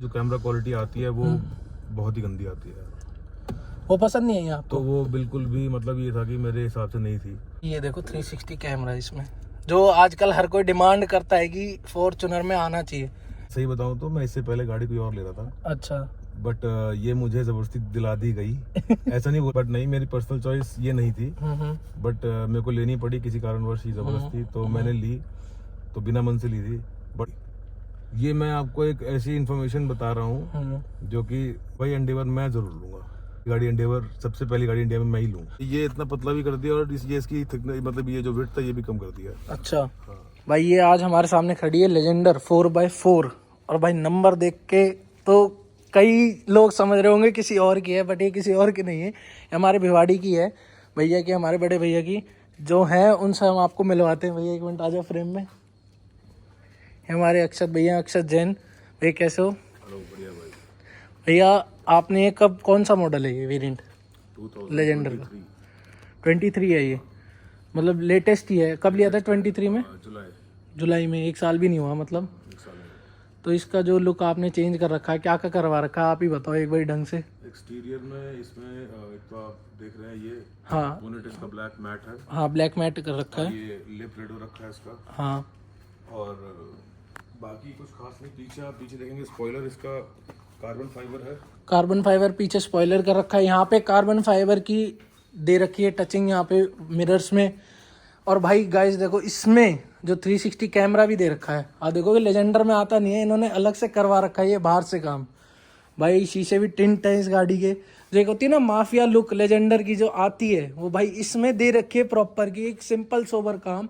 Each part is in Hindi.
जो कैमरा क्वालिटी आती है वो बहुत ही गंदी आती है। वो पसंद नहीं है आपको? तो वो बिल्कुल भी मतलब ये था कि मेरे हिसाब से नहीं थी। ये देखो 360 कैमरा इसमें, जो आजकल हर कोई डिमांड करता है कि फॉर्च्यूनर में आना चाहिए। सही बताऊं तो मैं इससे पहले गाड़ी कोई और ले रहा था, अच्छा। बट ये मुझे जबरदस्ती दिला दी गई। ऐसा नहीं, बट नहीं, मेरी पर्सनल चॉइस ये नहीं थी, बट मेरे को लेनी पड़ी किसी कारणवश ही जबरदस्ती, तो मैंने ली, तो बिना मन से ली थी। बट ये मैं आपको एक ऐसी इन्फॉर्मेशन बता रहा हूँ जो कि भाई एंडेवर मैं जरूर लूंगा। गाड़ी एंडेवर सबसे पहली गाड़ी इंडिया में मैं ही लूँ। ये इतना पतला भी कर दिया और ये इसकी मतलब ये जो विड्थ था ये भी कम कर दिया। अच्छा भाई, ये आज हमारे सामने खड़ी है लेजेंडर 4x4, और भाई नंबर देख के तो कई लोग समझ रहे होंगे किसी और की है, बट ये किसी और की नहीं है, ये हमारे भिवाड़ी की है भैया की, हमारे बड़े भैया की जो है, उनसे हम आपको मिलवाते हैं। भैया एक मिनट आ जाओ फ्रेम में। हमारे अक्षत भैया, अक्षत जैन भैया, कैसे हो? बढ़िया भाई। भैया आपने ये कब, कौन सा मॉडल है ये वेरिएंट? लेजेंडर का 23 है ये, मतलब लेटेस्ट ही है। कब लिया था? 23 में, जुलाई में, 1 साल भी नहीं हुआ मतलब। तो इसका जो लुक आपने चेंज कर रखा है, क्या क्या करवा रखा है आप ही बताओ एक बार ढंग से। एक्सटीरियर में इसमें एक तो आप देख रहे हैं ये, हाँ बोनेट इसका ब्लैक मैट है। हाँ, ब्लैक मैट कर रखा है। ये लिप रेड हो रखा है इसका। हाँ, और बाकी कुछ खास नहीं। पीछे आप पीछे देखेंगे स्पॉइलर इसका कार्बन फाइबर है। कार्बन फाइबर पीछे स्पॉइलर कर रखा है। यहाँ पे कार्बन फाइबर की दे रखी है टचिंग यहाँ पे मिरर्स में। और भाई गाइस देखो, इसमें जो 360 कैमरा भी दे रखा है। आप देखोगे लेजेंडर में आता नहीं है, इन्होंने अलग से करवा रखा है ये बाहर से काम। भाई शीशे भी टिंट है इस गाड़ी के। जो एक होती है ना माफिया लुक लेजेंडर की जो आती है, वो भाई इसमें दे रखी है प्रॉपर की, एक सिंपल सोबर काम।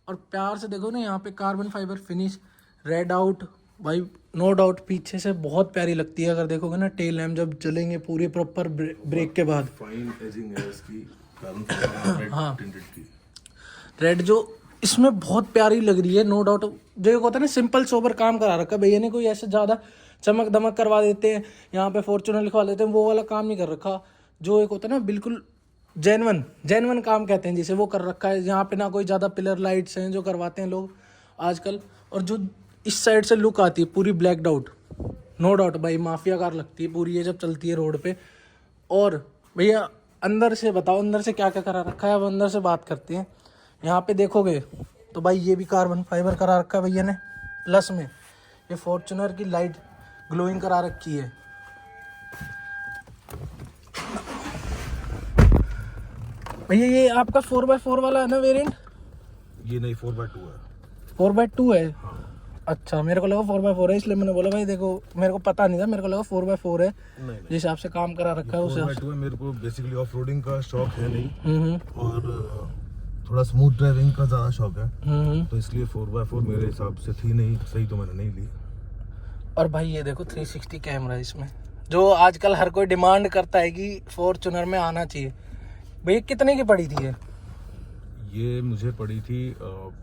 और प्यार से देखो ना, यहाँ पे carbon fibre finish, red out, भाई नो डाउट पीछे से बहुत प्यारी लगती है। अगर देखोगे ना टेल लैम्प जब जलेंगे पूरे प्रॉपर ब्रेक के बाद, फाइन एजिंग है इसकी कार्बन फाइबर हाँ टिंटेड की। रेड जो इसमें बहुत प्यारी लग रही है, नो डाउट। जो एक होता है ना सिंपल सोबर काम करा रखा भैया ने, कोई ऐसे ज़्यादा चमक दमक करवा देते हैं, यहाँ पे फॉर्च्यूनर लिखवा देते हैं, वो वाला काम नहीं कर रखा। जो एक होता है ना बिल्कुल जेन्युइन काम कहते हैं जिसे, वो कर रखा है। यहाँ पे ना कोई ज़्यादा पिलर लाइट्स हैं जो करवाते हैं लोग आजकल। और जो इस साइड से लुक आती है पूरी ब्लैक आउट, नो डाउट भाई माफिया कार लगती है पूरी ये जब चलती है रोड पे। और भैया अंदर से बताओ, अंदर से क्या क्या करा रखा है, अब अंदर से बात करते हैं। यहाँ पे देखोगे तो भाई ये भी कार्बन फाइबर करा रखा है भैया ने। प्लस में ये फॉर्च्यूनर की लाइट ग्लोइंग करा रखी है। भैया ये आपका 4x4 वाला है ना वेरिएंट? ये नहीं, 4x2 है। 4x2 है? अच्छा, मेरे को लगा 4x4 है, इसलिए मैंने बोला भाई देखो, मेरे को पता नहीं था, मेरे को लगा 4x4 है। नहीं, जिस हिसाब से काम करा रखा है उस हिसाब से। 4x2 है। मेरे को बेसिकली ऑफ रोडिंग का शौक है नहीं, और थोड़ा स्मूथ ड्राइविंग का ज़्यादा शौक है, तो इसलिए 4x4 मेरे हिसाब से थी नहीं सही, तो मैंने नहीं ली। और भाई ये देखो 360 कैमरा इसमें, जो आजकल हर कोई डिमांड करता है कि फॉर्च्यूनर में आना चाहिए। भैया कितने की पड़ी थी ये मुझे पड़ी थी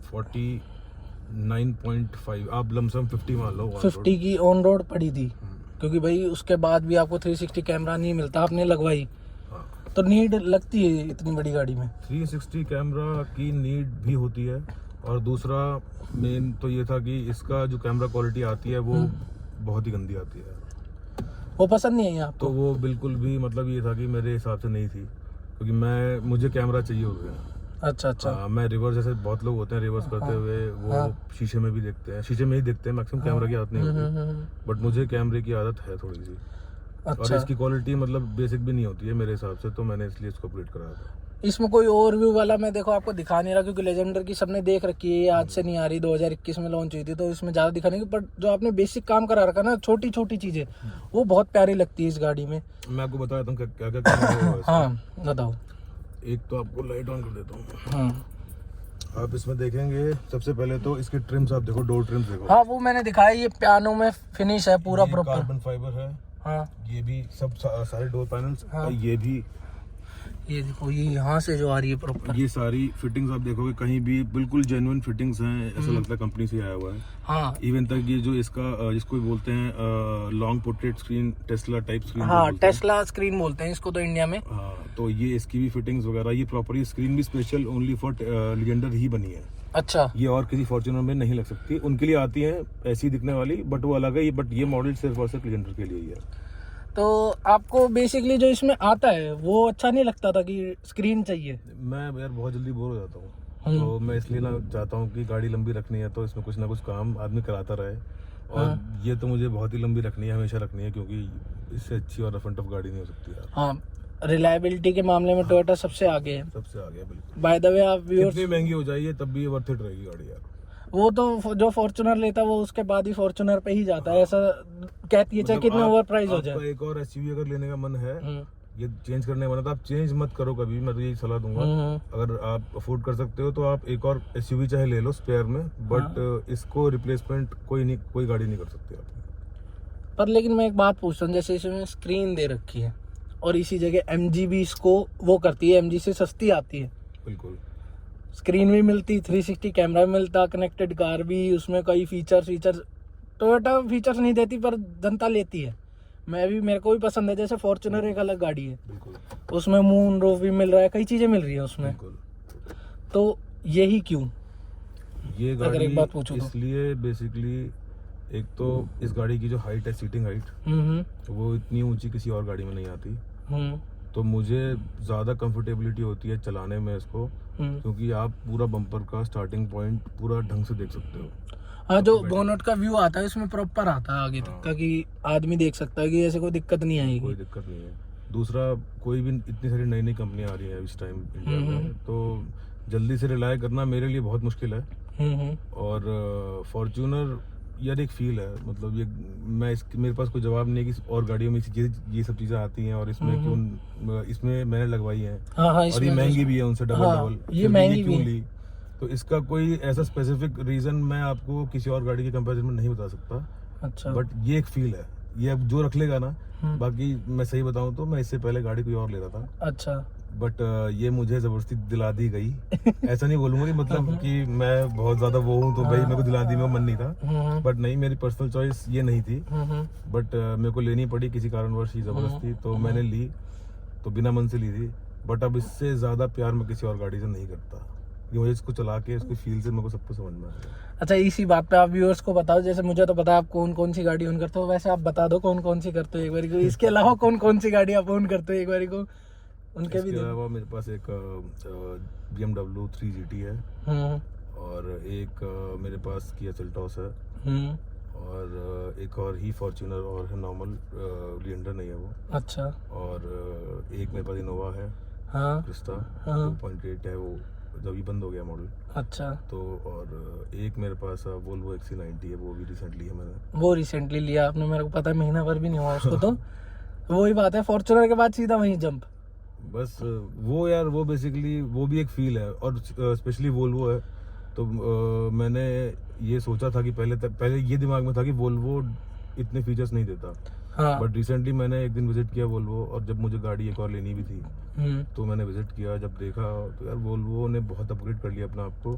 49.5, आप लमसम 50 मान लो। 50 की ऑन रोड पड़ी थी, क्योंकि भाई उसके बाद भी आपको 360 कैमरा नहीं मिलता, आपने लगवाई। हाँ। तो नीड लगती है इतनी बड़ी गाड़ी में? 360 कैमरा की नीड भी होती है, और दूसरा मेन तो ये था कि इसका जो कैमरा क्वालिटी आती है वो बहुत ही गंदी आती है। वो पसंद नहीं है आपको? तो वो बिल्कुल भी मतलब ये था कि मेरे हिसाब से नहीं थी, क्योंकि मुझे कैमरा चाहिए हो गया। अच्छा अच्छा। मैं रिवर्स, जैसे बहुत लोग होते हैं रिवर्स करते हुए वो शीशे में भी देखते हैं, शीशे में ही देखते हैं मैक्सिमम, कैमरा की आदत नहीं होती, बट मुझे कैमरे की आदत है थोड़ी सी। अच्छा। और इसकी क्वालिटी मतलब बेसिक भी नहीं होती है मेरे हिसाब से, तो मैंने इसलिए इसको अपग्रेड कराया था। इसमें कोई ओवरव्यू वाला मैं देखो आपको दिखा नहीं रहा, क्योंकि लेजेंडर की सबने देख रखी है, ये आज से नहीं आ रही, 2021 में लॉन्च हुई थी, तो इसमें ज़्यादा दिखाने की। बट जो आपने बेसिक काम करा रखा ना, छोटी छोटी चीज़ें, वो बहुत प्यारी लगती है इस गाड़ी में। मैं आपको बता देता हूँ क्या क्या करना है। हाँ बताओ। एक तो आपको लाइट ऑन कर देता हूँ। हाँ आप इसमें देखेंगे सबसे पहले तो इसकी ट्रिम्स आप देखो, डोर ट्रिम्स देखो। हाँ, वो मैंने दिखाया, ये पियानो में फिनिश है पूरा प्रॉपर। कार्बन फाइबर है। हाँ, ये भी सब सारे डोर पैनल्स। हाँ। और ये भी, ये देखो, ये यहाँ से जो आ रही है प्रॉपर, ये सारी फिटिंग्स आप देखोगे कहीं भी बिल्कुल जेन्युइन फिटिंग्स हैं, ऐसा लगता है कंपनी से आया हुआ है। हाँ इवन तक ये जो इसका जिसको बोलते हैं long portrait screen, Tesla type screen. हाँ, टेस्ला स्क्रीन बोलते हैं इसको तो इंडिया में। हाँ, तो ये इसकी भी फिटिंग्स वगैरह, ये प्रॉपर स्क्रीन भी स्पेशल ओनली फॉर लेजेंडर ही बनी है। अच्छा, ये और किसी फॉर्च्यूनर में नहीं लग सकती। उनके लिए आती है ऐसी दिखने वाली, बट वो अलग है। बट ये मॉडल सिर्फ और सिर्फ लेजेंडर के लिए ही है। तो आपको बेसिकली जो इसमें आता है वो अच्छा नहीं लगता था कि स्क्रीन चाहिए? मैं यार बहुत जल्दी बोर हो जाता हूँ, तो मैं इसलिए ना चाहता हूँ कि गाड़ी लंबी रखनी है तो इसमें कुछ ना कुछ काम आदमी कराता रहे। और ये तो मुझे बहुत ही लंबी रखनी है, हमेशा रखनी है, क्योंकि इससे अच्छी और रफ एंड टफ गाड़ी नहीं हो सकती यार। हाँ, रिलायबिलिटी के मामले में टोयोटा सबसे आगे है। सबसे आगे बिल्कुल। बाय द वे, आप व्यूअर्स, कितनी महंगी हो जाएगी तब भी ये वर्थ इट रहेगी गाड़ी यार। वो तो जो फॉर्च्यूनर लेता है वो उसके बाद ही फॉर्च्यूनर पे ही जाता है, ऐसा कहती है, चाहे मतलब कितना ओवर प्राइस हो आपका जाए। एक और एसयूवी अगर लेने का मन है, ये चेंज करने का मन है, तो आप चेंज मत करो कभी। मैं तो यही सलाह दूंगा, अगर आप अफोर्ड कर सकते हो तो आप एक और एसयूवी चाहे ले लो स्पेयर में, बट इसको रिप्लेसमेंट कोई गाड़ी नहीं कर सकती आप। पर लेकिन मैं एक बात पूछता हूँ, जैसे इसमें स्क्रीन दे रखी है और इसी जगह एमजी भी इसको वो करती है, एमजी से सस्ती आती है, बिल्कुल स्क्रीन भी मिलती, 360 कैमरा भी मिलता, कनेक्टेड कार भी, उसमें कई फीचर्स टोयोटा फीचर्स नहीं देती पर जनता लेती है। मेरे को भी पसंद है, जैसे फॉर्च्यूनर एक अलग गाड़ी है, बिल्कुल। उसमें मून रूफ भी मिल रहा है, कई चीजें मिल रही है उसमें। बिल्कुल। तो यही क्यों? ये अगर गाड़ी एक बात पूछूं तो इसलिए बेसिकली, एक तो इस गाड़ी की जो हाइट है, सीटिंग हाइट, वो इतनी ऊंची किसी और गाड़ी में नहीं आती। तो मुझे ज़्यादा कंफर्टेबिलिटी होती है चलाने में इसको, क्योंकि आप पूरा बम्पर का स्टार्टिंग पॉइंट पूरा ढंग से देख सकते हो। हाँ, जो बोनट का व्यू आता है इसमें प्रॉपर आता है आगे तक का, कि आदमी देख सकता है कि ऐसे कोई दिक्कत नहीं आएगी। कोई दिक्कत नहीं है। दूसरा, कोई भी इतनी सारी नई नई कंपनियां आ रही है इस टाइम इंडिया में, तो जल्दी से रिलाय करना मेरे लिए बहुत मुश्किल है। और फॉर्च्यूनर यार एक फील है, मतलब ये मेरे पास कोई जवाब नहीं है कि और गाड़ियों में ये सब चीजें आती हैं और इसमें क्यों, इसमें मैंने लगवाई है। हाँ, और ये महंगी भी है उनसे डबल। ये महंगी क्यों ली, तो इसका कोई ऐसा स्पेसिफिक रीजन मैं आपको किसी और गाड़ी के कंपैरिजन में नहीं बता सकता। अच्छा, बट ये एक फील है, ये अब जो रख लेगा ना। बाकी मैं सही बताऊं तो मैं इससे पहले गाड़ी कोई और लेता था। अच्छा, बट ये मुझे जबरदस्ती दिला दी गई। ऐसा नहीं बोलूंगा कि मतलब कि मैं बहुत ज्यादा वो हूँ तो भाई मेरे को दिला दी, मेरा मन नहीं था। बट नहीं, मेरी पर्सनल चॉइस ये नहीं थी। बट मेरे को लेनी पड़ी किसी कारणवश ही जबरदस्ती, तो मैंने ली, तो बिना मन से ली थी। बट अब इससे ज्यादा प्यार मैं किसी और गाड़ी से नहीं करता, कि मुझे इसको चला के इसको फील से मेरे को सब कुछ समझ में आ गया। अच्छा, इसी बात पे आप व्यूअर्स को बताओ, जैसे मुझे तो पता है आप कौन कौन सी गाड़ी ओन करते हो, वैसे आप बता दो कौन कौन सी करते हो एक बार को। इसके अलावा कौन कौन सी गाड़ी आप ओन करते हो एक बार को, उनके भी। इसके अलावा मेरे पास एक BMW 3 GT है, और एक मेरे पास किया सेल्टॉस है, और एक और ही फॉर्च्यूनर और है, नॉर्मल लिएंडर नहीं है वो। अच्छा, और एक मेरे पास इनोवा है, क्रिस्टा 2.8 है, वो जब ये बंद हो गया मॉडल। अच्छा, तो और एक मेरे पास वोल्वो XC90 है, वो भी रिसेंटली है मैंने। वो रिसेंटली लिया आपने, मेरे को पता है, महीना भर भी नहीं हुआ उसको। तो वही बात है, फॉर्च्यूनर के बाद सीधा वहीं जंप। बस वो यार, वो बेसिकली वो भी एक फील है, और स्पेशली वोल्वो है। तो मैंने ये सोचा था कि पहले ये दिमाग में था कि वोल्वो इतने फीचर्स नहीं देता। हाँ। बट रिसेंटली मैंने एक दिन विजिट किया वोल्वो, और जब मुझे गाड़ी एक और लेनी भी थी तो मैंने विजिट किया, जब देखा तो यार वोल्वो ने बहुत अपग्रेड कर लिया अपना आपको।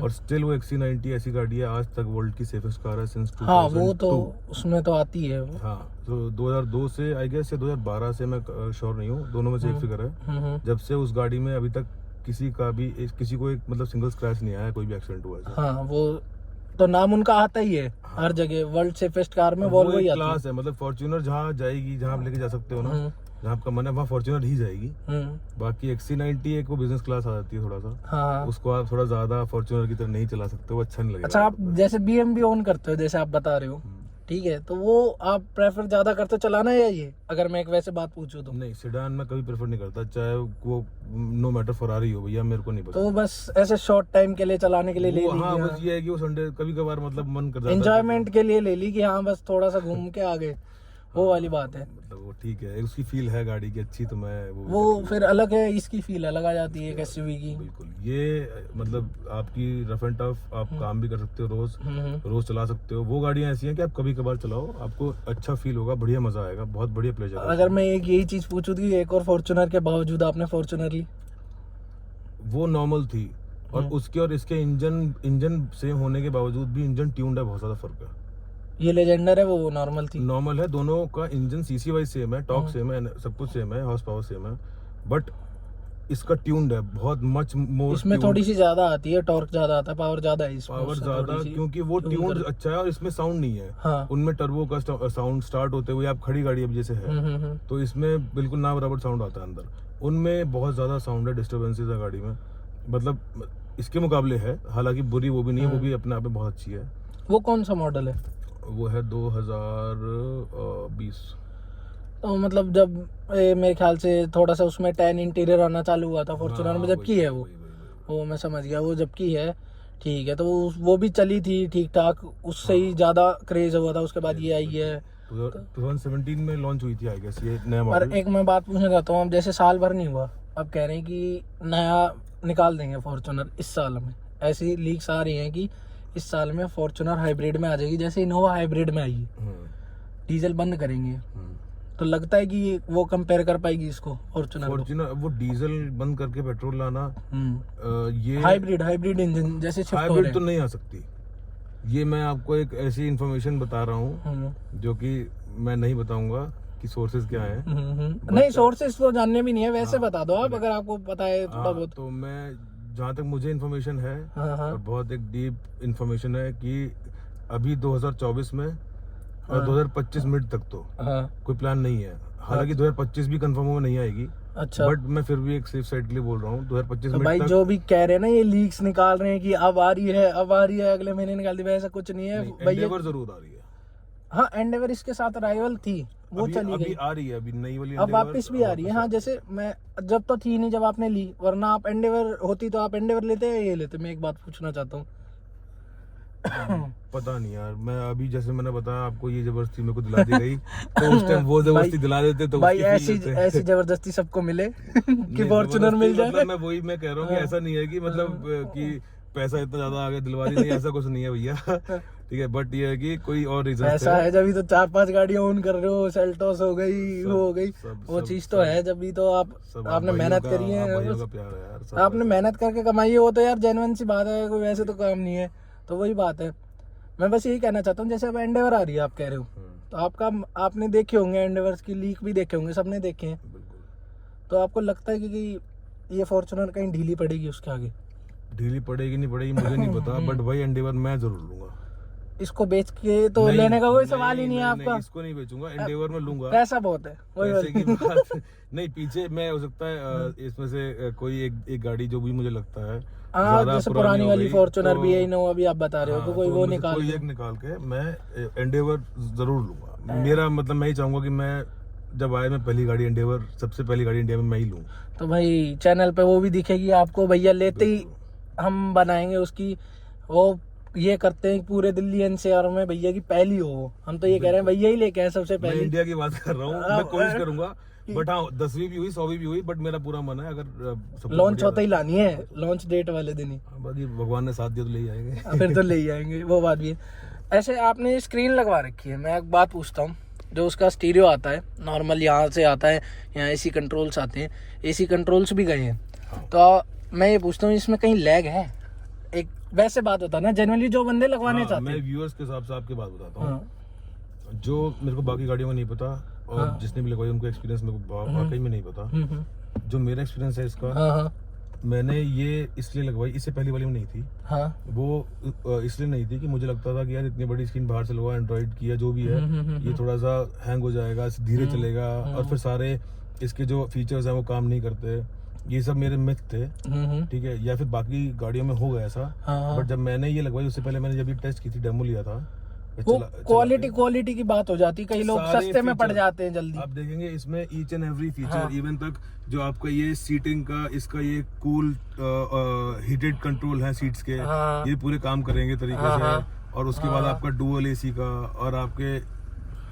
और स्टिल वो XC90 ऐसी गाड़ी है, आज तक वर्ल्ड की सेफेस्ट कार है सिंस 2002। हाँ, वो तो उसमें तो आती है वो। हाँ, तो 2002 से आई गेस या 2012 से, मैं श्योर नहीं हूँ, दोनों में से एक फिगर है। जब से उस गाड़ी में अभी तक किसी को एक मतलब सिंगल स्क्रैच नहीं आया, कोई भी एक्सीडेंट हुआ है। हाँ, वो तो नाम उनका आता ही है हर जगह, वर्ल्ड सेफेस्ट कार में वोल्वो ही आती है। क्लास है, मतलब फॉर्च्यूनर जहाँ जाएगी, जहाँ आप लेके जा सकते हो ना, जहाँ आपका मन है वहाँ फॉर्च्यूनर ही जाएगी। बाकी XC90 एक वो बिजनेस क्लास आ जाती है थोड़ा सा। हाँ, उसको आप थोड़ा ज्यादा फॉर्च्यूनर की तरह नहीं चला सकते, वो अच्छा नहीं लगेगा। अच्छा, आप जैसे BMW ओन करते हो, जैसे आप बता रहे हो, ठीक है, तो वो आप प्रेफर ज्यादा करते हो चलाना, या ये, अगर मैं एक वैसे बात पूछूं तो? नहीं, सेडान में कभी प्रेफर नहीं करता, चाहे वो नो मैटर फरारी हो भैया, मेरे को नहीं पसंद। तो बस ऐसे शॉर्ट टाइम के लिए चलाने के लिए ले ली? हाँ, बस ये है कि वो संडे कभी कभार मतलब मन कर जाता है, एंजॉयमेंट के लिए ले ली कि हाँ बस थोड़ा सा घूम के आ गए, वो वाली बात है। मतलब वो ठीक है, उसकी फील है गाड़ी की अच्छी, तो मैं वो फिर अलग है, इसकी फील अलग आ जाती है एक SUV की। बिल्कुल, ये मतलब आपकी रफ एंड टफ, आप काम भी कर सकते हो, रोज चला सकते हो। वो गाड़ियां ऐसी हैं कि आप कभी कभार चलाओ, आपको अच्छा फील होगा, बढ़िया मजा आएगा, बहुत बढ़िया प्लेजर। अगर मैं एक यही चीज पूछूं कि एक और फॉर्च्यूनर के बावजूद आपने फॉर्च्यूनर ली? वो नॉर्मल थी, और उसके और इसके इंजन सेम होने के बावजूद भी इंजन ट्यून्ड है, बहुत ज्यादा फर्क है। ये लेजेंडर है, वो नॉर्मल थी? नॉर्मल है, दोनों का इंजन CC वाइज सेम है, टॉर्क सेम है, सब कुछ सेम है, हॉर्स पावर सेम है। बट इसका ट्यून्ड है, बहुत मच मोर। इसमें थोड़ी सी ज्यादा आती है, टॉर्क ज्यादा आता है, पावर ज्यादा है इसमें, पावर उससे ज्यादा, थोड़ी सी क्योंकि वो tune ट्यून्ड कर- अच्छा है और इसमें साउंड नहीं है। हाँ। उनमें टर्बो का साउंड स्टार्ट होते हुए, आप खड़ी गाड़ी अब जैसे है तो इसमें बिल्कुल ना बराबर साउंड आता है अंदर, उनमें बहुत ज्यादा साउंड है, डिस्टर्बेंसेस है गाड़ी में, मतलब इसके मुकाबले है, हालांकि बुरी वो भी नहीं है, वो भी अपने आप में बहुत अच्छी है। वो कौन सा मॉडल है? वो है 2020। तो मतलब जब मेरे ख्याल से थोड़ा सा उसमें 10 इंटीरियर आना चालू हुआ था फॉर्च्यूनर में, जब की है वो मैं समझ गया, वो जब की है, ठीक है। तो वो भी चली थी ठीक ठाक, उससे ही ज्यादा क्रेज हुआ था, उसके बाद ये आई है। 2017 में लॉन्च हुई थी आई गेस ये नया और मॉडल। एक मैं बात पूछना चाहता हूँ, अब जैसे साल भर नहीं हुआ, अब कह रहे हैं कि नया निकाल देंगे फॉर्च्यूनर इस साल में, ऐसी लीक्स आ रही हैं कि इस साल में फॉर्च्यूनर हाइब्रिड में आ जाएगी, जैसे इनोवा हाइब्रिड में आई है, डीजल बंद करेंगे। तो लगता है कि वो कंपेयर कर पाएगी इसको फॉर्च्यूनर? वो डीजल बंद करके पेट्रोल लाना, ये हाइब्रिड इंजन जैसे शिफ्ट हो रहे हाइब्रिड तो नहीं आ सकती। ये मैं आपको एक ऐसी इंफॉर्मेशन बता रहा हूँ जो कि मैं नहीं बताऊंगा कि सोर्सेज क्या है। नहीं, सोर्सेज तो जानने भी नहीं है, वैसे बता दो आप, अगर आपको पता है थोड़ा बहुत। तो मैं जहाँ तक मुझे इन्फॉर्मेशन है, और बहुत एक डीप इन्फॉर्मेशन है कि अभी 2024 में और 2025 मिड तक तो कोई प्लान नहीं है। हालांकि 2025 भी कंफर्म हो नहीं आएगी, अच्छा, बट मैं फिर भी एक सेफ साइड के लिए बोल रहा हूँ 2025 तो मिड भाई तक। जो भी कह रहे हैं ना, ये लीक्स निकाल रहे हैं कि अब आ रही है, अब आ रही है, अगले महीने निकाल दी, ऐसा कुछ नहीं है भैया। एंडेवर जरूर आ रही है। हाँ, एंडेवर इसके साथ राइवल थी, वो चली अभी गई, आ रही है, अभी नई वाली अब वापस भी आ रही है। हाँ, जैसे मैं जब तो थी नहीं जब आपने ली, वरना आप एंडेवर होती तो आप एंडेवर लेते या ये लेते? मैं एक बात पूछना चाहता हूँ। पता नहीं यार, मैं अभी जैसे मैंने बताया आपको, ये जबरदस्ती मेरे को दिला दी गई तो उस टाइम वो जबरदस्ती दिला देते तो भाई उसकी फील लेते। ऐसी जबरदस्ती सबको मिले कि नहीं, फॉर्च्यूनर मिल जबरदस्ती जाए। मतलब मैं कह रहा हूँ कि ऐसा नहीं है कि मतलब कि पैसा इतना ज्यादा आ गया दिलवा दी, नहीं ऐसा कुछ नहीं है भैया। ठीक है, बट ये है कि कोई और रीजन ऐसा है जब तो 4-5 गाड़ियां ओन कर रहे हो, सेल्टोस हो गई, वो हो गई, वो चीज तो है जब भी तो आपने मेहनत करी है, आपने मेहनत करके कमाई है, वो तो यार जेन्युइन सी बात है, कोई वैसे तो काम नहीं है। तो वही बात है, मैं बस यही कहना चाहता हूँ, जैसे अब एंडेवर आ रही है आप कह रहे हो, तो आपने देखे होंगे एंडेवर की लीक भी देखे होंगे, सबने देखे हैं। तो आपको लगता है कि ये फॉर्च्यूनर कहीं ढीली पड़ेगी उसके आगे? ढीली पड़ेगी नहीं पड़ेगी मुझे नहीं पता, बट भाई एंडेवर मैं जरूर लूंगा। इसको बेच के तो लेने का कोई सवाल ही नहीं है आपका? इसको नहीं बेचूंगा, एंडेवर में लूंगा। पैसा बहुत है, पैसे की बात नहीं, पीछे मैं हो सकता है इसमें से कोई एक गाड़ी जो भी मुझे लगता है जैसे पुरानी वाली फॉर्च्यूनर भी है, इनोवा भी आप बता रहे हो, तो कोई वो निकाल के मैं एंडेवर जरूर लूंगा। मेरा मतलब मैं ही चाहूंगा कि मैं जब आए मैं पहली गाड़ी एंडेवर, सबसे पहली गाड़ी इंडिया में मैं ही लूं। तो भाई चैनल पे वो भी दिखेगी आपको, भैया लेते ही हम बनाएंगे उसकी, वो ये करते हैं पूरे दिल्ली एनसीआर में भैया की पहली हो। हम तो ये कह रहे हैं भैया ही लेके आए सबसे पहले। मैं इंडिया की बात कर रहा हूँ, मैं कोशिश करूंगा, बट हाँ 10वीं भी हुई 100वीं भी हुई, बट मेरा पूरा मन है अगर लॉन्च होता ही लानी है, लॉन्च डेट वाले दिन ही। बाकी भगवान ने साथ दिया तो ले ही आएंगे। फिर तो ले ही आएंगे, वो बात भी है। ऐसे आपने स्क्रीन लगवा रखी है, मैं एक बात पूछता हूँ, जो उसका स्टीरियो आता है नॉर्मल यहाँ से आता है, यहाँ एसी कंट्रोल्स आते हैं, एसी कंट्रोल्स भी गए हैं, तो मैं ये पूछता हूँ इसमें कहीं लैग है? एक वैसे बात होता है ना, जनरली जो बंदे लगवाने चाहते हैं। मैं व्यूअर्स के हिसाब से आपकी बात बताता हूँ, जो मेरे को बाकी गाड़ियों में नहीं पता, और जिसने भी लगवाई उनको एक्सपीरियंस मेरे को वाकई में नहीं पता। जो मेरा एक्सपीरियंस है इसका, मैंने ये इसलिए लगवाई, इससे पहली वाली में नहीं थी। वो इसलिए नहीं थी कि मुझे लगता था कि यार इतनी बड़ी स्क्रीन बाहर से लगवा, एंड्रॉइड की या जो भी है, ये थोड़ा सा हैंग हो जाएगा, धीरे चलेगा, और फिर सारे इसके जो फीचर्स हैं वो काम नहीं करते। ये सब मेरे मिथ थे, ठीक है, या फिर बाकी गाड़ियों में हो गया ऐसा। बट जब मैंने ये लगवाई, उससे पहले मैंने जब ये टेस्ट की थी, डेमो लिया था, वो क्वालिटी की बात हो जाती, कई लोग सस्ते में पड़ जाते हैं जल्दी। आप देखेंगे इसमें each and every feature, even तक जो आपका ये सीटिंग का, इसका ये कूल हीटेड कंट्रोल है सीट्स के, ये पूरे काम करेंगे तरीके से। और उसके बाद आपका डुअल एसी का, और आपके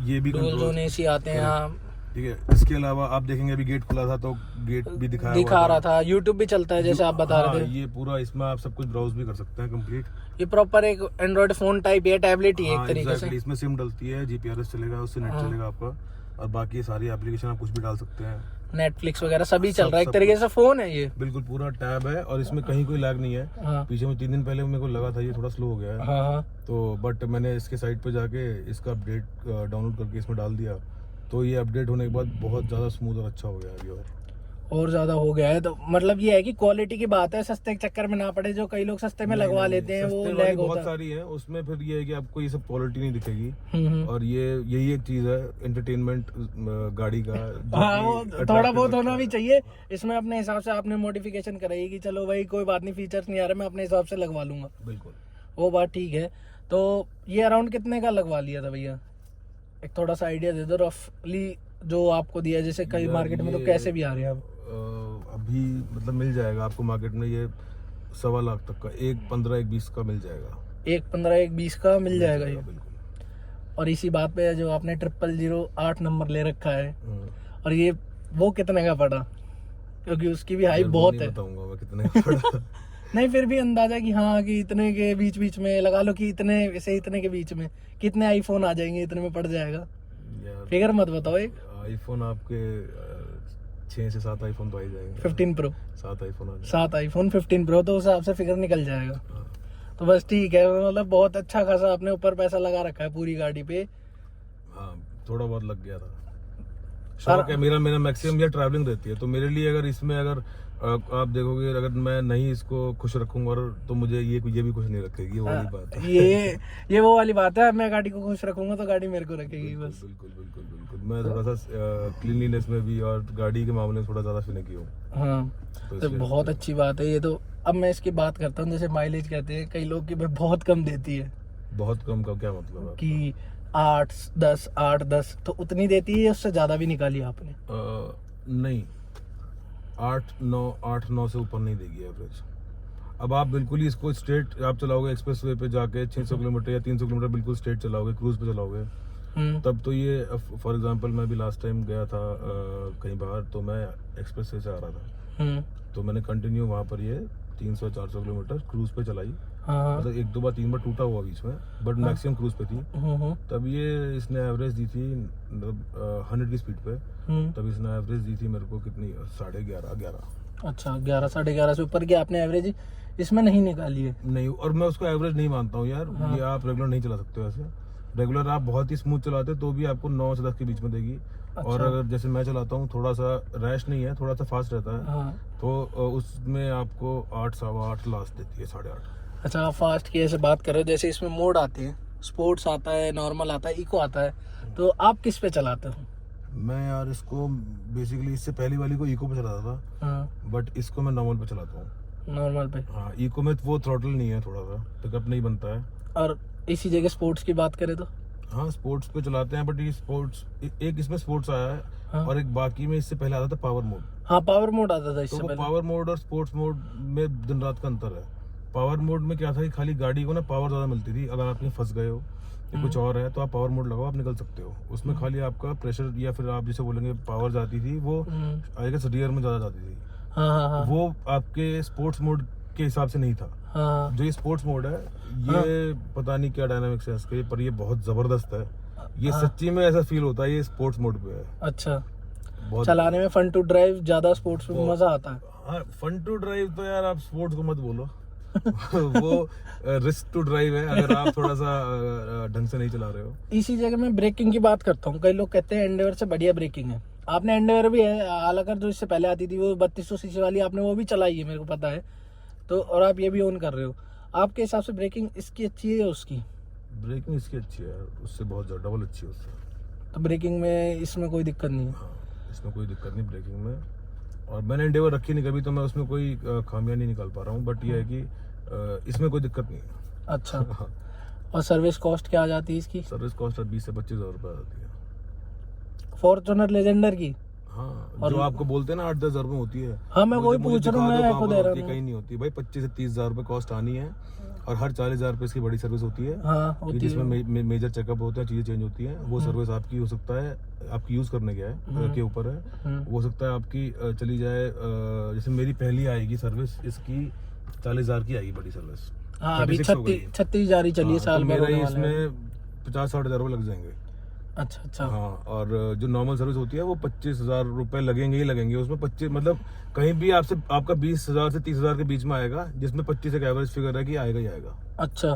ये भी डुअल जोन एसी आते हैं, ठीक है। इसके अलावा आप देखेंगे अभी गेट खुला था तो गेट भी दिखा रहा था, यूट्यूब भी चलता है जैसे आप बता रहे थे। ये पूरा इसमें आप सब कुछ ब्राउज भी कर सकते हैं कंप्लीट। ये प्रॉपर एक एंड्रॉइड फोन टाइप है, टैबलेट ही एक तरीके से। इसमें सिम डलती है, जीपीआरएस चलेगा, उससे नेट चलेगा आपका, और बाकी सारी एप्लीकेशन आप कुछ भी डाल सकते हैं, नेटफ्लिक्स वगैरह सभी चल रहा है, एक तरीके से फोन है ये, बिल्कुल पूरा टैब है, और इसमें कहीं कोई लैग नहीं है। पीछे में 3 दिन पहले मेरे को लगा था ये थोड़ा स्लो हो गया है, तो बट मैंने इसके साइट पे जाके इसका अपडेट डाउनलोड करके इसमें डाल दिया, तो ये अपडेट होने के बाद बहुत ज़्यादा स्मूथ और अच्छा हो गया अभी। और ज्यादा हो गया है। तो मतलब ये है कि क्वालिटी की बात है, सस्ते के चक्कर में ना पड़े। जो कई लोग सस्ते में लगवा लेते हैं वो सस्ते वाली लैग बहुत होता है। सारी है, उसमें फिर ये है कि आपको ये सब क्वालिटी नहीं दिखेगी। हम्म। और ये यही एक चीज है एंटरटेनमेंट गाड़ी का, जो हाँ, कि वो attractive थोड़ा बहुत लगता होना है। भी चाहिए। इसमें अपने हिसाब से आपने मॉडिफिकेशन कराई कि चलो भाई कोई बात नहीं, फीचर्स नहीं आ रहे, मैं अपने हिसाब से लगवा लूंगा, बिल्कुल। वो बात ठीक है। तो ये अराउंड कितने का लगवा लिया था भैया? एक थोड़ा सा आइडिया दे दो रफली जो आपको दिया, जैसे कई यार मार्केट में तो ये, कैसे भी आ रहे हैं अब। अभी मतलब मिल जाएगा आपको मार्केट में ये 1.25 लाख तक का, 1.15 1.20 का मिल जाएगा। 1.15 1.20 का मिल जाएगा ये। बिल्कुल। और इसी बात पे जो आपने 00008 नंबर ले रखा है, हम्म। और ये वो कितने का पड़ा? क्योंकि उसकी भी हाइप यार वो बहुत नहीं है। बताऊंगा मैं कितने का पड़ा। नहीं, फिर भी अंदाजा कि हाँ, कि इतने के बीच बीच में लगा लो, कि इतने से इतने के बीच में कितने आईफोन आ जाएंगे, इतने में पड़ जाएगा। यार फिगर मत बताओ। एक आईफोन आपके 6 से 7 आईफोन तो आ ही जाएंगे। 15 प्रो, 7 आईफोन आ जाएंगे। 7 आईफोन 15 प्रो, तो उस हिसाब से फिगर निकल जाएगा। हाँ। तो बस ठीक है, मतलब बहुत अच्छा खासा आपने ऊपर पैसा लगा रखा है पूरी गाड़ी पे। हाँ, थोड़ा बहुत लग गया था। शौक है मेरा, मेरा मैक्सिमम ये ट्रैवलिंग रहती है, तो मेरे लिए अगर इसमें अगर आप देखोगे अगर मैं नहीं इसको खुश रखूंगा और तो मुझे ये भी खुश नहीं रखेगी, वो वाली बात है। ये वो वाली बात है। मैं गाड़ी को खुश रखूंगा तो गाड़ी मेरे को रखेगी बस। बिल्कुल बिल्कुल बिल्कुल। मैं थोड़ा सा क्लीनलीनेस में भी और गाड़ी के मामले में थोड़ा ज्यादा फिनिकी हूँ। हाँ, तो तो इसलिए बहुत अच्छी बात है ये तो। अब मैं इसकी बात करता हूँ, जैसे माइलेज कहते हैं कई लोग कि भाई बहुत कम देती है, बहुत कम का क्या मतलब है? कि 8-10 8-10 तो उतनी देती है, उससे ज्यादा भी निकाली आपने? नहीं, 8-9 से ऊपर नहीं देगी एवरेज। अब आप बिल्कुल ही इसको स्ट्रेट आप चलाओगे एक्सप्रेस वे पे जाके 600 किलोमीटर या 300 किलोमीटर बिल्कुल स्ट्रेट चलाओगे, क्रूज पे चलाओगे, तब तो ये फॉर एग्जांपल मैं भी लास्ट टाइम गया था कहीं बाहर, तो मैं एक्सप्रेस वे से आ रहा था, तो मैंने कंटिन्यू वहाँ पर ये 300-400 किलोमीटर क्रूज पे चलाई। हाँ, मतलब 1-2 बार 3 बार टूटा हुआ बीच में, बट मैक्सिमम क्रूज पे थी। तब ये इसने एवरेज दी थी मतलब 100 की स्पीड पे, तब इसने एवरेज दी थी मेरे को कितनी 11.5 अच्छा, 11 11.5 से ऊपर की आपने एवरेज इसमें नहीं निकाली है? नहीं, और मैं उसको एवरेज नहीं मानता हूँ यार। हाँ। ये आप रेगुलर नहीं चला सकते हो ऐसे। रेगुलर आप बहुत ही स्मूथ चलाते तो भी आपको 9 से 10 के बीच में देगी। और अगर जैसे मैं चलाता हूँ थोड़ा सा रैश नहीं है, थोड़ा सा फास्ट रहता है, हाँ। तो उसमें आपको 8 सवा 8 लास्ट देती है, 8.5। अच्छा, आप फास्ट की ऐसे बात कर रहे हो, जैसे इसमें मोड आते हैं, स्पोर्ट्स आता है, नॉर्मल आता है, इको आता है, तो आप किस पे चलाते हो? मैं यार इसको बेसिकली इससे पहली वाली को इको पे चलाता था, हाँ, बट इसको मैं नॉर्मल पे चलाता हूँ। नॉर्मल पे। हाँ, इको में वो थ्रॉटल नहीं है, थोड़ा सा पिकअप नहीं बनता है। और इसी जगह स्पोर्ट्स की बात करें तो? हाँ, स्पोर्ट्स पे चलाते हैं, बट ये स्पोर्ट्स एक इसमें स्पोर्ट्स आया है। हाँ। और एक बाकी में इससे पहले आता था पावर मोड। हाँ, पावर मोड आता था तो इससे वो पहले। पावर मोड और स्पोर्ट्स मोड में दिन रात का अंतर है। पावर मोड में क्या था कि खाली गाड़ी को ना पावर ज्यादा मिलती थी, अगर आप कहीं फंस गए हो या कुछ और है तो आप पावर मोड लगाओ, आप निकल सकते हो। उसमें खाली आपका प्रेशर या फिर आप जिसे बोलेंगे पावर जाती थी, वो आई गेस रियर में ज्यादा जाती थी। हाँ, हाँ, हाँ, वो आपके स्पोर्ट्स मोड के हिसाब से नहीं था। हाँ, जो ये स्पोर्ट्स मोड है, ये पता नहीं क्या डायनामिक्स है इसके, पर ये बहुत जबरदस्त है। ये सच्ची में ऐसा फील होता है ये स्पोर्ट्स मोड पे है। अच्छा, बहुत चलाने में फन टू ड्राइव ज्यादा, स्पोर्ट्स में मजा आता है। हाँ, फन टू ड्राइव तो यार आप स्पोर्ट्स को मत बोलो। वो रिस्क टू ड्राइव है, अगर आप थोड़ा सा ढंग से नहीं चला रहे हो। इसी जगह मैं ब्रेकिंग की बात करता हूँ। कई लोग कहते हैं एंडेवर से बढ़िया ब्रेकिंग है। आपने एंडेवर भी है, हालांकि जो इससे पहले आती थी वो 3200 सीसी वाली, आपने वो भी चलाई है मेरे को पता है, तो और आप ये भी ओन कर रहे हो। आपके हिसाब से ब्रेकिंग इसकी अच्छी है या उसकी? ब्रेकिंग इसकी अच्छी है, उससे बहुत ज्यादा डबल अच्छी है उससे। तो ब्रेकिंग में इसमें कोई दिक्कत नहीं है? हाँ, इसमें कोई दिक्कत नहीं ब्रेकिंग में। और मैंने एंडेवर रखी नहीं कभी, तो मैं उसमें कोई खामियां नहीं निकाल पा रहा हूँ, बट ये है कि इसमें कोई दिक्कत नहीं है। अच्छा। और सर्विस कॉस्ट क्या आ जाती है इसकी? सर्विस कॉस्ट 20 से 25 हज़ार रुपये आती है। फॉर्च्यूनर लेजेंडर की? हाँ, जो आपको बोलते हैं ना 8-10 हज़ार में होती है। हाँ, मैं वही मुझे पूछ रहा हूँ, दिखा दो मैं कहाँ खुद पर हैरान होती है, हूँ। कहीं नहीं होती भाई। 25 से 30 हज़ार रुपये कॉस्ट आनी है, और हर 40 हज़ार रुपये इसकी बड़ी सर्विस होती है। हाँ, कि होती जिसमें है। मेजर चेकअप होते हैं, चीजें चेंज होती हैं। वो सर्विस आपकी हो सकता है, आपकी यूज करने क्या है के ऊपर है। हो सकता है आपकी चली जाए, जैसे मेरी पहली आएगी सर्विस इसकी 40,000 की आएगी, बड़ी सर्विस। हाँ, अभी 36 जारी चलिए, साल तो भर मेरा होने वाला है। इसमें 50-60 हज़ार रुपये लग जाएंगे। अच्छा, अच्छा। हाँ, और जो नॉर्मल सर्विस होती है वो 25 हज़ार रुपये लगेंगे ही लगेंगे उसमें। 25 मतलब कहीं भी आपका 20 हज़ार से 30 हज़ार के बीच में आएगा, जिसमें 25 एक एवरेज फिगर है कि आएगा ही आएगा। अच्छा,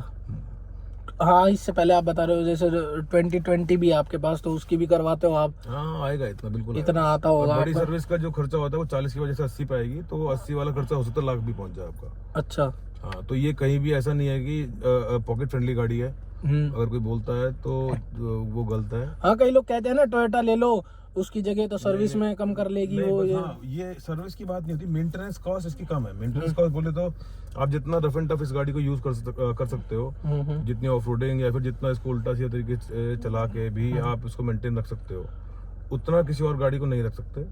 हाँ इससे पहले आप बता रहे हो जैसे 2020 भी है आपके पास, तो उसकी भी करवाते हो आप? हाँ आएगा इतना, बिल्कुल इतना आएगा। आता और होगा बड़ी आपका? सर्विस का जो खर्चा होता है वो 40 की वजह से 80 पे आएगी, तो 80 वाला खर्चा हो सकता है 1 लाख भी पहुंच जाए आपका। अच्छा। हाँ, तो ये कहीं भी ऐसा नहीं है कि पॉकेट फ्रेंडली गाड़ी है। अगर कोई बोलता है तो वो गलत है। हाँ कई लोग कहते हैं ना टोयोटा ले लो, उसकी जगह तो सर्विस में कम कर लेगी नहीं, वो बस ये। हाँ, ये सर्विस की बात नहीं होती, मेंटेनेंस कॉस्ट इसकी कम है। मेंटेनेंस कॉस्ट बोले तो आप जितना रफ एंड टफ इस गाड़ी को यूज कर सकते हो, जितनी ऑफ रोडिंग या फिर जितना इसको उल्टा सीधा तरीके से चला के भी आप इसको मेंटेन रख सकते हो, उतना किसी और गाड़ी को नहीं रख सकते।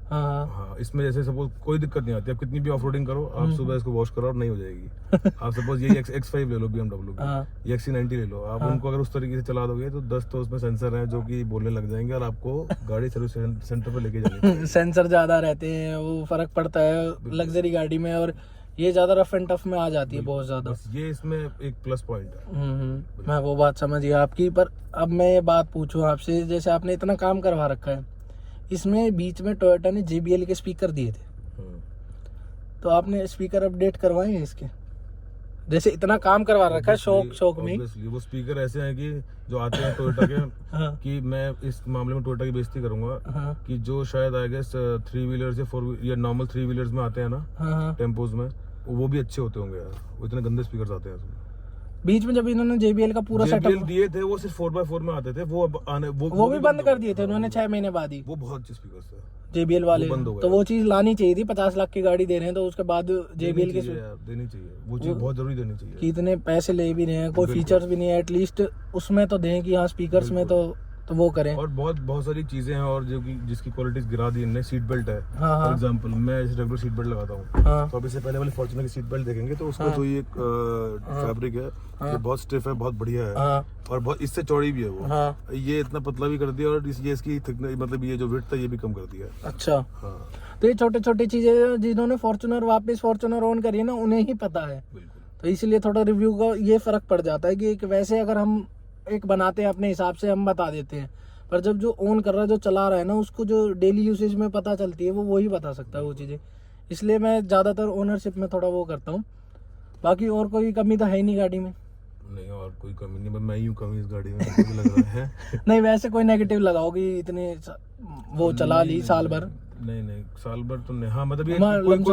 हाँ हाँ, इसमें जैसे सपोज कोई दिक्कत नहीं आती, आप कितनी भी ऑफ रोडिंग करो, आप सुबह इसको वॉश करो और नहीं हो जाएगी। आप सपोज ये X5 ले लो BMW हाँ। की, ये XC90 ले लो, आप उनको अगर उस तरीके से चला दोगे तो 10 तो उसमें सेंसर हैं जो कि बोलने लग जाएंगे और आपको गाड़ी सर्विस सेंटर पे लेके जाएंगे। सेंसर ज्यादा रहते हैं, वो फर्क पड़ता है लग्जरी गाड़ी में, और ये ज्यादा रफ एंड टफ में आ जाती है बहुत ज्यादा। बस ये इसमें एक प्लस पॉइंट है। मैं वो बात समझ गया आपकी। पर अब मैं ये बात पूछूं आपसे, जैसे आपने इतना काम करवा रखा है, इसमें बीच में टोयोटा ने JBL के स्पीकर दिए थे, तो आपने स्पीकर अपडेट करवाए हैं इसके? जैसे इतना काम करवा रखा है शौक में। Obviously, वो स्पीकर ऐसे हैं कि जो आते हैं टोयोटा के हाँ। कि मैं इस मामले में टोयोटा की बेइज्जती करूंगा। हाँ। कि जो शायद आई गेस 3 व्हीलर्स या 4 या नॉर्मल 3 व्हीलर्स में आते हैं ना, हाँ। टेम्पोज में, वो भी अच्छे होते होंगे यार, वो इतने गंदे स्पीकर्स आते हैं उसमें। बीच में जब इन्होंने JBL का पूरा JBL सेटअप दिए थे वो सिर्फ 4x4 में आते थे, वो अब आने वो भी बंद कर दिए थे उन्होंने 6 महीने बाद ही, वो बहुत अच्छे स्पीकर्स थे JBL वाले। वो बंद हो गए। तो वो चीज लानी चाहिए थी, 50 लाख की गाड़ी दे रहे हैं तो उसके बाद JBL के देनी चाहिए, वो चीज बहुत जरूरी देनी चाहिए। कि इतने पैसे ले भी रहे हैं, कोई फीचर्स भी नहीं है, एटलीस्ट उसमें तो दें कि हाँ स्पीकर्स में तो वो करें। और बहुत सारी चीजें हैं और जो कि जिसकी क्वालिटीज गिरा दी इनने। सीट बेल्ट है हाँ। फॉर एग्जांपल, मैं ऐसे रेगुलर सीट बेल्ट लगाता हूँ, हाँ। तो अब इससे पहले वाले फॉर्च्यूनर की सीट बेल्ट देखेंगे तो उसका जो ये फैब्रिक है ये बहुत स्टिफ है, बहुत बढ़िया है, हाँ। और बहुत इससे चौड़ी भी है वो। हाँ। ये इतना पतला भी कर दिया और ये इसकी थिकनेस, मतलब ये जो विड्थ है ये भी कम कर दिया है। अच्छा। हाँ तो ये छोटे छोटे चीजें जिन्होंने फॉर्च्यूनर ओन करी है ना, उन्हें ही पता है। बिल्कुल। तो इसलिए थोड़ा रिव्यू का ये फर्क पड़ जाता है कि एक वैसे अगर हम एक बनाते हैं अपने हिसाब से हम बता देते हैं, पर जब जो ओन कर रहा है, जो चला रहा है ना, उसको जो डेली यूसेज में पता चलती है वो वही बता सकता है वो चीज़ें। इसलिए मैं ज़्यादातर ओनरशिप में थोड़ा वो करता हूँ। बाकी और कोई कमी तो है ही नहीं गाड़ी में। नहीं, और कोई कमी नहीं, मैं ही हूँ कमी इस गाड़ी में, मुझे लग रहा है। नहीं वैसे कोई नेगेटिव लगाओ कि इतने वो चला ली साल भर? नहीं साल भर तो नहीं। हाँ मतलब ये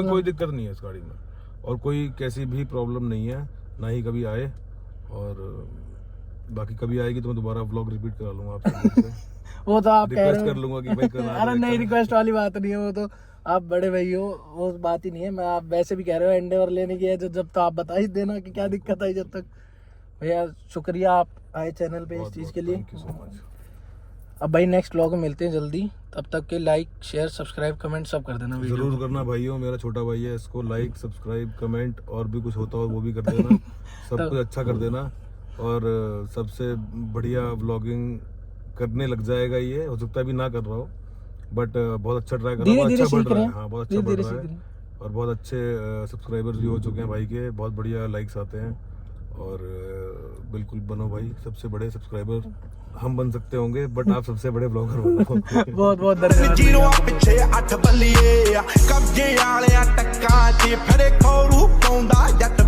कोई दिक्कत नहीं है इस गाड़ी में, और कोई कैसी भी प्रॉब्लम नहीं है, ना ही कभी आए, और बाकी कभी आएगी तो मैं दोबारा व्लॉग रिपीट करा लूंगा आपसे। वो तो आप कह रहे कर लूंगा कि भाई करा। अरे नहीं, रिक्वेस्ट वाली बात नहीं है, वो तो आप बड़े भाई हो, वो बात ही नहीं है। मैं आप वैसे भी कह रहे हो एंडेवर लेने की है जब तो आप बता ही देना कि क्या दिक्कत आई। जब तक भैया शुक्रिया आप आए चैनल पे इस चीज़ के लिए। Thank you so much. अब भाई नेक्स्ट व्लॉग में मिलते हैं जल्दी, तब तक के लाइक शेयर सब्सक्राइब कमेंट सब कर देना वीडियो। जरूर करना भाइयों, मेरा छोटा भाई है, इसको लाइक सब्सक्राइब कमेंट और भी कुछ होता हो वो भी कर देना। सब कुछ अच्छा कर देना, और सबसे बढ़िया व्लॉगिंग करने लग जाएगा। ये हो सकता है अभी ना कर रहा हो, बट बहुत अच्छा ट्राई कर रहा है, अच्छा बढ़ रहा है। हाँ बहुत अच्छा बढ़ रहा है, और बहुत अच्छे सब्सक्राइबर्स भी हो चुके हैं भाई के, बहुत बढ़िया लाइक्स आते हैं। और बिल्कुल बनो भाई, सबसे बड़े सब्सक्राइबर हम बन सकते होंगे, बट आप सबसे बड़े ब्लॉगर बनो। बहुत बहुत धन्यवाद। जीरो पिछे 8 बल्लिए कब्जे वाले टक्का च फिर खोरू पाउंदा जट।